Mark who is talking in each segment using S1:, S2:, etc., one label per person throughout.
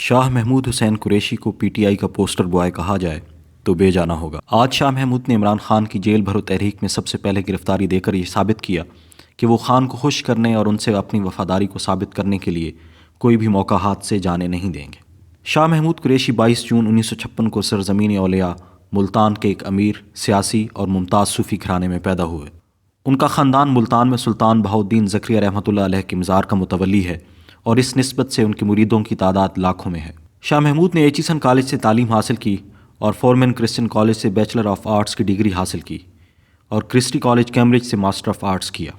S1: شاہ محمود حسین قریشی کو پی ٹی آئی کا poster boy کہا جائے تو بے جانا ہوگا۔ آج شاہ محمود نے عمران خان کی جیل بھرو تحریک میں سب سے پہلے گرفتاری دے کر یہ ثابت کیا کہ وہ خان کو خوش کرنے اور ان سے اپنی وفاداری کو ثابت کرنے کے لیے کوئی بھی موقع ہاتھ سے جانے نہیں دیں گے۔ شاہ محمود قریشی 22 جون 1956 کو سرزمین اولیاء ملتان کے ایک امیر، سیاسی اور ممتاز صوفی گھرانے میں پیدا ہوئے۔ ان کا خاندان ملتان میں سلطان بہاؤالدین زکریا رحمۃ اللہ علیہ کے مزار کا متولی ہے اور اس نسبت سے ان کے مریدوں کی تعداد لاکھوں میں ہے۔ شاہ محمود نے ایچیسن کالج سے تعلیم حاصل کی اور فورمن کرسچن کالج سے بیچلر آف آرٹس کی ڈگری حاصل کی اور کرسٹی کالج کیمبرج سے ماسٹر آف آرٹس کیا۔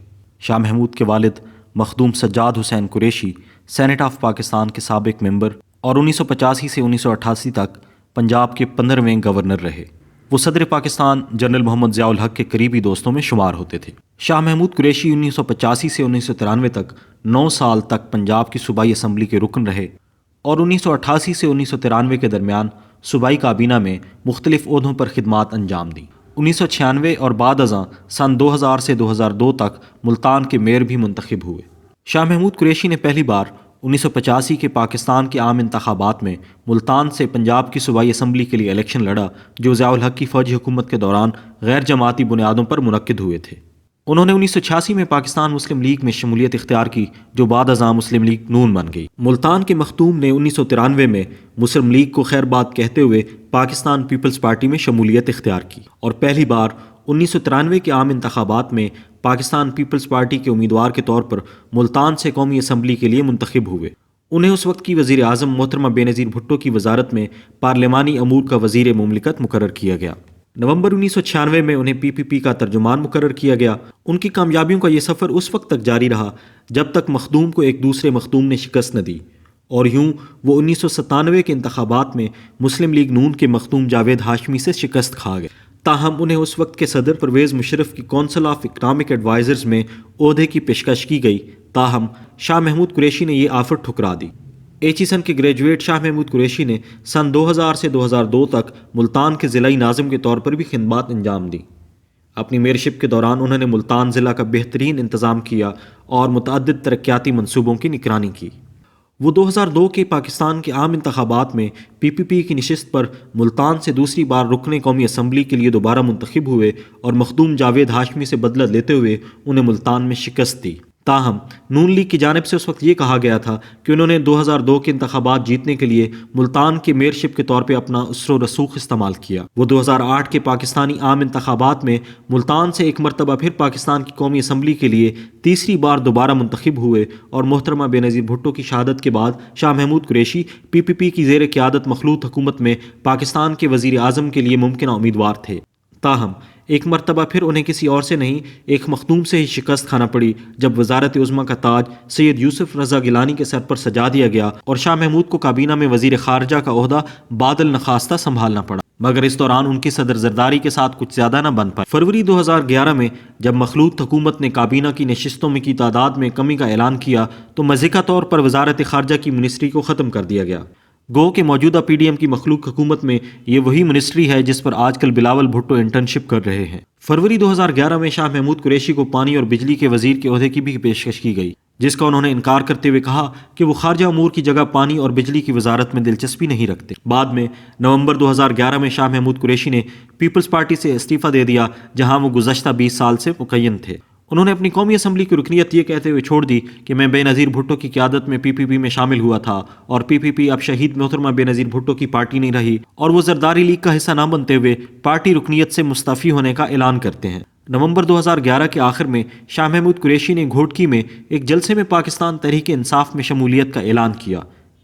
S1: شاہ محمود کے والد مخدوم سجاد حسین قریشی سینٹ آف پاکستان کے سابق ممبر اور 1985 سے 1988 تک پنجاب کے 15ویں گورنر رہے۔ وہ صدر پاکستان جنرل محمد ضیاء الحق کے قریبی دوستوں میں شمار ہوتے تھے۔ شاہ محمود قریشی 1985 سے 1993 تک 9 سال تک پنجاب کی صوبائی اسمبلی کے رکن رہے اور 1988 سے 1993 کے درمیان صوبائی کابینہ میں مختلف عہدوں پر خدمات انجام دیں۔ 1996 اور بعد ازاں سن 2000 سے 2002 تک ملتان کے میئر بھی منتخب ہوئے۔ شاہ محمود قریشی نے پہلی بار 1985 کے پاکستان کے عام انتخابات میں ملتان سے پنجاب کی صوبائی اسمبلی کے لیے الیکشن لڑا، جو ضیاء الحق کی فوجی حکومت کے دوران غیر جماعتی بنیادوں پر منعقد ہوئے تھے۔ انہوں نے 1986 میں پاکستان مسلم لیگ میں شمولیت اختیار کی، جو بعد ازاں مسلم لیگ نون بن گئی۔ ملتان کے مختوم نے 1993 میں مسلم لیگ کو خیر بات کہتے ہوئے پاکستان پیپلز پارٹی میں شمولیت اختیار کی اور پہلی بار 1993 کے عام انتخابات میں پاکستان پیپلز پارٹی کے امیدوار کے طور پر ملتان سے قومی اسمبلی کے لیے منتخب ہوئے۔ انہیں اس وقت کی وزیر اعظم محترمہ بے نظیر بھٹو کی وزارت میں پارلیمانی امور کا وزیر مملکت مقرر کیا گیا۔ نومبر 1996 میں انہیں پی پی پی کا ترجمان مقرر کیا گیا۔ ان کی کامیابیوں کا یہ سفر اس وقت تک جاری رہا جب تک مخدوم کو ایک دوسرے مخدوم نے شکست نہ دی، اور یوں وہ 1997 کے انتخابات میں مسلم لیگ نون کے مخدوم جاوید ہاشمی سے شکست کھا گئے۔ تاہم انہیں اس وقت کے صدر پرویز مشرف کی کونسل آف اکنامک ایڈوائزرز میں عہدے کی پیشکش کی گئی، تاہم شاہ محمود قریشی نے یہ آفر ٹھکرا دی۔ ایچیسن کے گریجویٹ شاہ محمود قریشی نے سن 2000 سے 2002 تک ملتان کے ضلعی ناظم کے طور پر بھی خدمات انجام دیں۔ اپنی میئرشپ کے دوران انہوں نے ملتان ضلع کا بہترین انتظام کیا اور متعدد ترقیاتی منصوبوں کی نگرانی کی۔ وہ 2002 کے پاکستان کے عام انتخابات میں پی پی پی کی نشست پر ملتان سے دوسری بار رکن قومی اسمبلی کے لیے دوبارہ منتخب ہوئے اور مخدوم جاوید ہاشمی سے بدلہ لیتے ہوئے انہیں ملتان میں شکست دی۔ تاہم نون لیگ کی جانب سے اس وقت یہ کہا گیا تھا کہ انہوں نے 2002 کے انتخابات جیتنے کے لیے ملتان کے میئرشپ کے طور پہ اپنا اثر و رسوخ استعمال کیا۔ وہ 2008 کے پاکستانی عام انتخابات میں ملتان سے ایک مرتبہ پھر پاکستان کی قومی اسمبلی کے لیے تیسری بار دوبارہ منتخب ہوئے اور محترمہ بے نظیر بھٹو کی شہادت کے بعد شاہ محمود قریشی پی پی پی کی زیر قیادت مخلوط حکومت میں پاکستان کے وزیر اعظم کے لیے ممکنہ امیدوار تھے۔ تاہم ایک مرتبہ پھر انہیں کسی اور سے نہیں، ایک مخدوم سے ہی شکست کھانا پڑی جب وزارت عظمیٰ کا تاج سید یوسف رضا گیلانی کے سر پر سجا دیا گیا اور شاہ محمود کو کابینہ میں وزیر خارجہ کا عہدہ بعد النخواستہ سنبھالنا پڑا، مگر اس دوران ان کی صدر زرداری کے ساتھ کچھ زیادہ نہ بن پائے۔ فروری 2011 میں جب مخلوط حکومت نے کابینہ کی نشستوں میں کی تعداد میں کمی کا اعلان کیا تو مضحکہ طور پر وزارت خارجہ کی منسٹری کو ختم کر دیا گیا۔ گو کہ موجودہ پی ڈی ایم کی مخلوق حکومت میں یہ وہی منسٹری ہے جس پر آج کل بلاول بھٹو انٹرنشپ کر رہے ہیں۔ فروری 2011 میں شاہ محمود قریشی کو پانی اور بجلی کے وزیر کے عہدے کی بھی پیشکش کی گئی، جس کا انہوں نے انکار کرتے ہوئے کہا کہ وہ خارجہ امور کی جگہ پانی اور بجلی کی وزارت میں دلچسپی نہیں رکھتے۔ بعد میں نومبر 2011 میں شاہ محمود قریشی نے پیپلز پارٹی سے استعفیٰ دے دیا، جہاں وہ گزشتہ 20 سال سے مقیم تھے۔ انہوں نے اپنی قومی اسمبلی کی رکنیت یہ کہتے ہوئے چھوڑ دی کہ میں بے نظیر بھٹو کی قیادت میں پی پی پی میں شامل ہوا تھا اور پی پی پی اب شہید محترمہ بے نظیر بھٹو کی پارٹی نہیں رہی، اور وہ زرداری لیگ کا حصہ نہ بنتے ہوئے پارٹی رکنیت سے مستعفی ہونے کا اعلان کرتے ہیں۔ نومبر 2011 کے آخر میں شاہ محمود قریشی نے گھوٹکی میں ایک جلسے میں پاکستان تحریک انصاف میں شمولیت کا اعلان کیا۔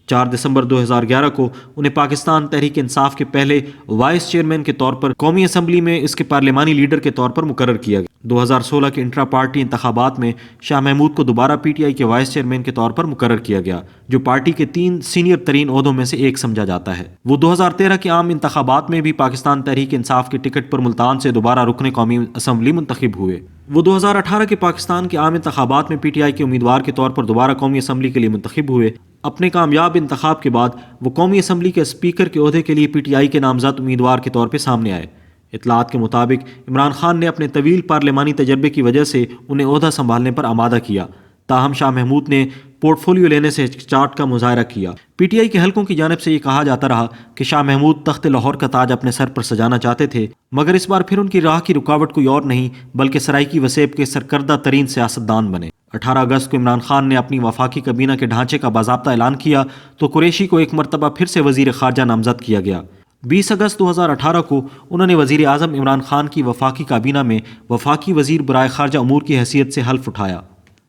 S1: 4 دسمبر 2011 کو انہیں پاکستان تحریک انصاف کے پہلے وائس چیئرمین کے طور پر قومی اسمبلی میں اس کے پارلیمانی لیڈر کے طور پر مقرر کیا گیا۔ 2016 کے انٹرا پارٹی انتخابات میں شاہ محمود کو دوبارہ پی ٹی آئی کے وائس چیئرمین کے طور پر مقرر کیا گیا، جو پارٹی کے 3 سینئر ترین عہدوں میں سے ایک سمجھا جاتا ہے۔ وہ 2013 کے عام انتخابات میں بھی پاکستان تحریک انصاف کے ٹکٹ پر ملتان سے دوبارہ رکن قومی اسمبلی منتخب ہوئے۔ وہ 2018 کے پاکستان کے عام انتخابات میں پی ٹی آئی کے امیدوار کے طور پر دوبارہ قومی اسمبلی کے لیے منتخب ہوئے۔ اپنے کامیاب انتخاب کے بعد وہ قومی اسمبلی کے اسپیکر کے عہدے کے لیے پی ٹی آئی کے نامزد امیدوار کے طور پہ سامنے آئے۔ اطلاعات کے مطابق عمران خان نے اپنے طویل پارلیمانی تجربے کی وجہ سے انہیں عہدہ سنبھالنے پر آمادہ کیا، تاہم شاہ محمود نے پورٹ فولیو لینے سے چاٹ کا مظاہرہ کیا۔ پی ٹی آئی کے حلقوں کی جانب سے یہ کہا جاتا رہا کہ شاہ محمود تخت لاہور کا تاج اپنے سر پر سجانا چاہتے تھے، مگر اس بار پھر ان کی راہ کی رکاوٹ کوئی اور نہیں بلکہ سرائیکی وسیب کے سرکردہ ترین سیاستدان بنے۔ 18 اگست کو عمران خان نے اپنی وفاقی کابینہ کے ڈھانچے کا باضابطہ اعلان کیا تو قریشی کو ایک مرتبہ پھر سے وزیر خارجہ نامزد کیا گیا۔ 20 اگست 2018 کو انہوں نے وزیر اعظم عمران خان کی وفاقی کابینہ میں وفاقی وزیر برائے خارجہ امور کی حیثیت سے حلف اٹھایا۔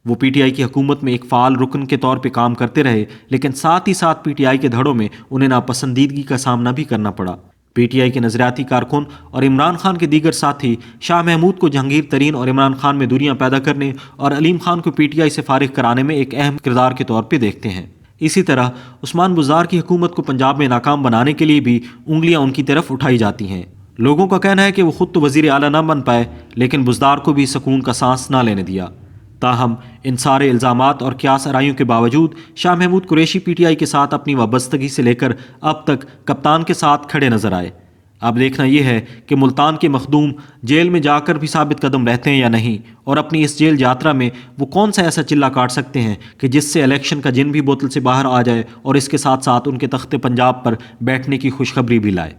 S1: وہ پی ٹی آئی کی حکومت میں ایک فعال رکن کے طور پہ کام کرتے رہے، لیکن ساتھ ہی ساتھ پی ٹی آئی کے دھڑوں میں انہیں ناپسندیدگی کا سامنا بھی کرنا پڑا۔ پی ٹی آئی کے نظریاتی کارکن اور عمران خان کے دیگر ساتھی شاہ محمود کو جہانگیر ترین اور عمران خان میں دوریاں پیدا کرنے اور علیم خان کو پی ٹی آئی سے فارغ کرانے میں ایک اہم کردار کے طور پہ دیکھتے ہیں۔ اسی طرح عثمان بزدار کی حکومت کو پنجاب میں ناکام بنانے کے لیے بھی انگلیاں ان کی طرف اٹھائی جاتی ہیں۔ لوگوں کا کہنا ہے کہ وہ خود تو وزیر اعلیٰ نہ بن پائے، لیکن بزدار کو بھی سکون کا سانس نہ لینے دیا۔ تاہم ان سارے الزامات اور قیاس آرائیوں کے باوجود Shah Mahmood Qureshi P T I کے ساتھ اپنی وابستگی سے لے کر اب تک کپتان کے ساتھ کھڑے نظر آئے۔ اب دیکھنا یہ ہے کہ ملتان کے مخدوم جیل میں جا کر بھی ثابت قدم رہتے ہیں یا نہیں، اور اپنی اس جیل یاترا میں وہ کون سا ایسا چلہ کاٹ سکتے ہیں کہ جس سے الیکشن کا جن بھی بوتل سے باہر آ جائے اور اس کے ساتھ ساتھ ان کے تخت پنجاب پر بیٹھنے کی خوشخبری بھی لائے۔